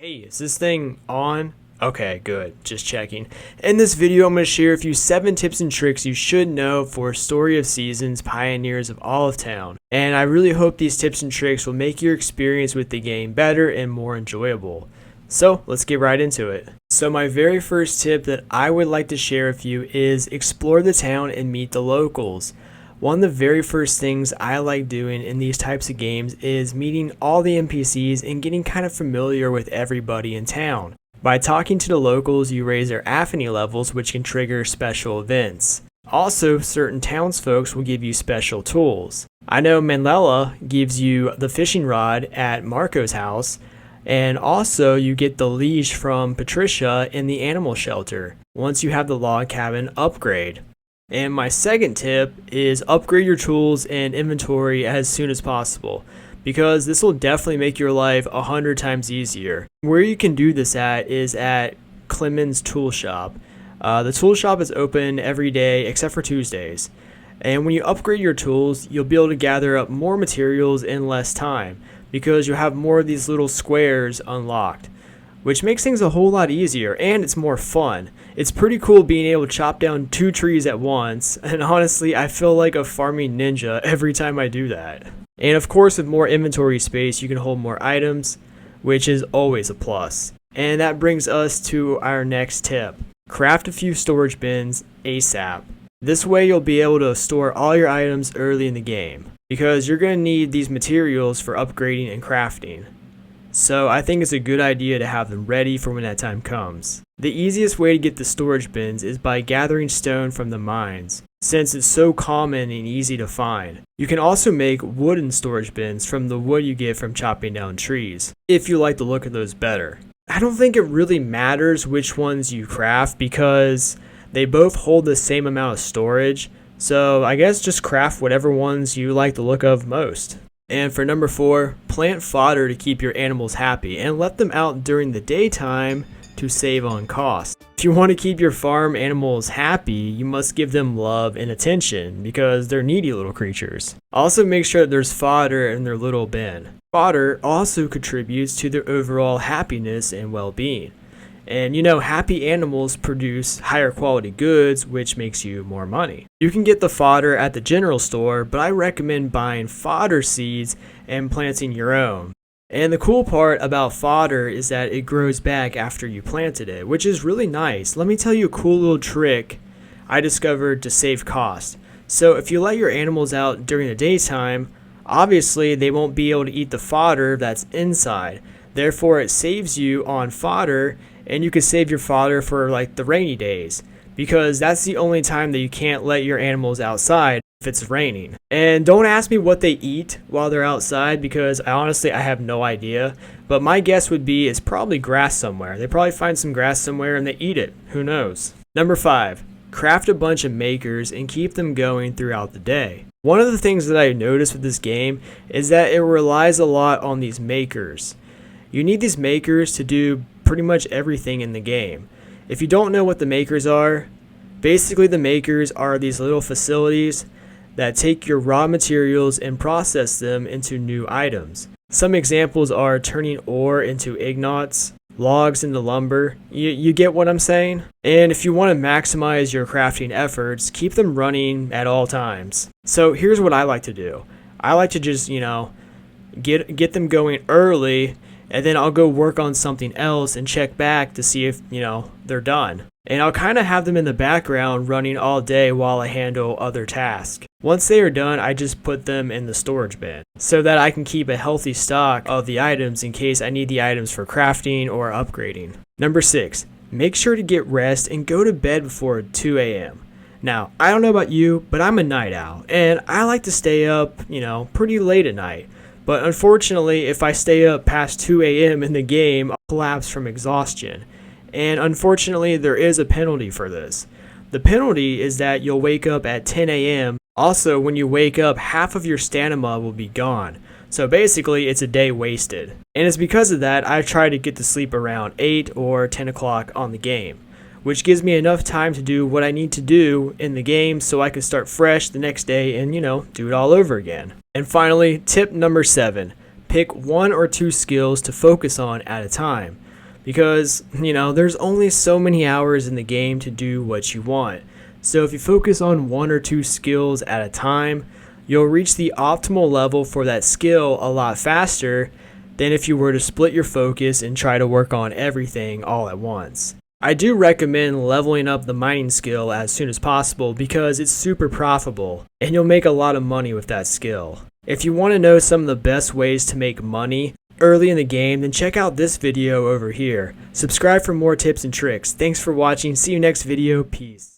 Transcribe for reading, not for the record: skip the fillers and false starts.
Hey, is this thing on? Okay, good. Just checking. In this video, I'm going to share a few 7 tips and tricks you should know for Story of Seasons pioneers of Olive Town. And I really hope these tips and tricks will make your experience with the game better and more enjoyable. So, let's get right into it. So my very first tip that I would like to share with you is explore the town and meet the locals. One of the very first things I like doing in these types of games is meeting all the NPCs and getting kind of familiar with everybody in town. By talking to the locals, you raise their affinity levels, which can trigger special events. Also, certain townsfolk will give you special tools. I know Manlela gives you the fishing rod at Marco's house, and also you get the leash from Patricia in the animal shelter once you have the log cabin upgrade. And my second tip is upgrade your tools and inventory as soon as possible, because this will definitely make your life 100 times easier. Where you can do this at is at Clemens Tool Shop. The tool shop is open every day except for Tuesdays. And when you upgrade your tools, you'll be able to gather up more materials in less time, because you'll have more of these little squares unlocked, which makes things a whole lot easier and it's more fun. It's pretty cool being able to chop down 2 trees at once, and honestly I feel like a farming ninja every time I do that. And of course, with more inventory space you can hold more items, which is always a plus. And that brings us to our next tip. Craft a few storage bins ASAP. This way you'll be able to store all your items early in the game, because you're going to need these materials for upgrading and crafting. So I think it's a good idea to have them ready for when that time comes. The easiest way to get the storage bins is by gathering stone from the mines, since it's so common and easy to find. You can also make wooden storage bins from the wood you get from chopping down trees, if you like the look of those better. I don't think it really matters which ones you craft, because they both hold the same amount of storage, so I guess just craft whatever ones you like the look of most. And for number 4, plant fodder to keep your animals happy and let them out during the daytime to save on cost. If you want to keep your farm animals happy, you must give them love and attention, because they're needy little creatures. Also make sure that there's fodder in their little bin. Fodder also contributes to their overall happiness and well-being. And you know, happy animals produce higher quality goods, which makes you more money. You can get the fodder at the general store, but I recommend buying fodder seeds and planting your own. And the cool part about fodder is that it grows back after you planted it, which is really nice. Let me tell you a cool little trick I discovered to save cost. So if you let your animals out during the daytime, obviously they won't be able to eat the fodder that's inside. Therefore, it saves you on fodder, and you can save your fodder for like the rainy days, because that's the only time that you can't let your animals outside if it's raining. And don't ask me what they eat while they're outside, because I have no idea, but my guess would be it's probably grass somewhere. They probably find some grass somewhere and they eat it. Who knows? Number 5, craft a bunch of makers and keep them going throughout the day. One of the things that I noticed with this game is that it relies a lot on these makers. You need these makers to do pretty much everything in the game. If you don't know what the makers are, basically the makers are these little facilities that take your raw materials and process them into new items. Some examples are turning ore into ignots, logs into lumber. You get what I'm saying? And if you want to maximize your crafting efforts, keep them running at all times. So here's what I like to do. I like to just, get them going early, and then I'll go work on something else and check back to see if, they're done. And I'll kind of have them in the background running all day while I handle other tasks. Once they are done, I just put them in the storage bin so that I can keep a healthy stock of the items in case I need the items for crafting or upgrading. Number 6, make sure to get rest and go to bed before 2 a.m. Now, I don't know about you, but I'm a night owl, and I like to stay up, pretty late at night. But unfortunately, if I stay up past 2 a.m. in the game, I'll collapse from exhaustion. And unfortunately, there is a penalty for this. The penalty is that you'll wake up at 10 a.m. Also, when you wake up, half of your stamina will be gone. So basically, it's a day wasted. And it's because of that, I try to get to sleep around 8 or 10 o'clock on the game, which gives me enough time to do what I need to do in the game so I can start fresh the next day and, do it all over again. And finally, tip number 7, pick 1 or 2 skills to focus on at a time. because, there's only so many hours in the game to do what you want. So if you focus on 1 or 2 skills at a time, you'll reach the optimal level for that skill a lot faster than if you were to split your focus and try to work on everything all at once. I do recommend leveling up the mining skill as soon as possible because it's super profitable and you'll make a lot of money with that skill. If you want to know some of the best ways to make money early in the game, then check out this video over here. Subscribe for more tips and tricks. Thanks for watching. See you next video. Peace.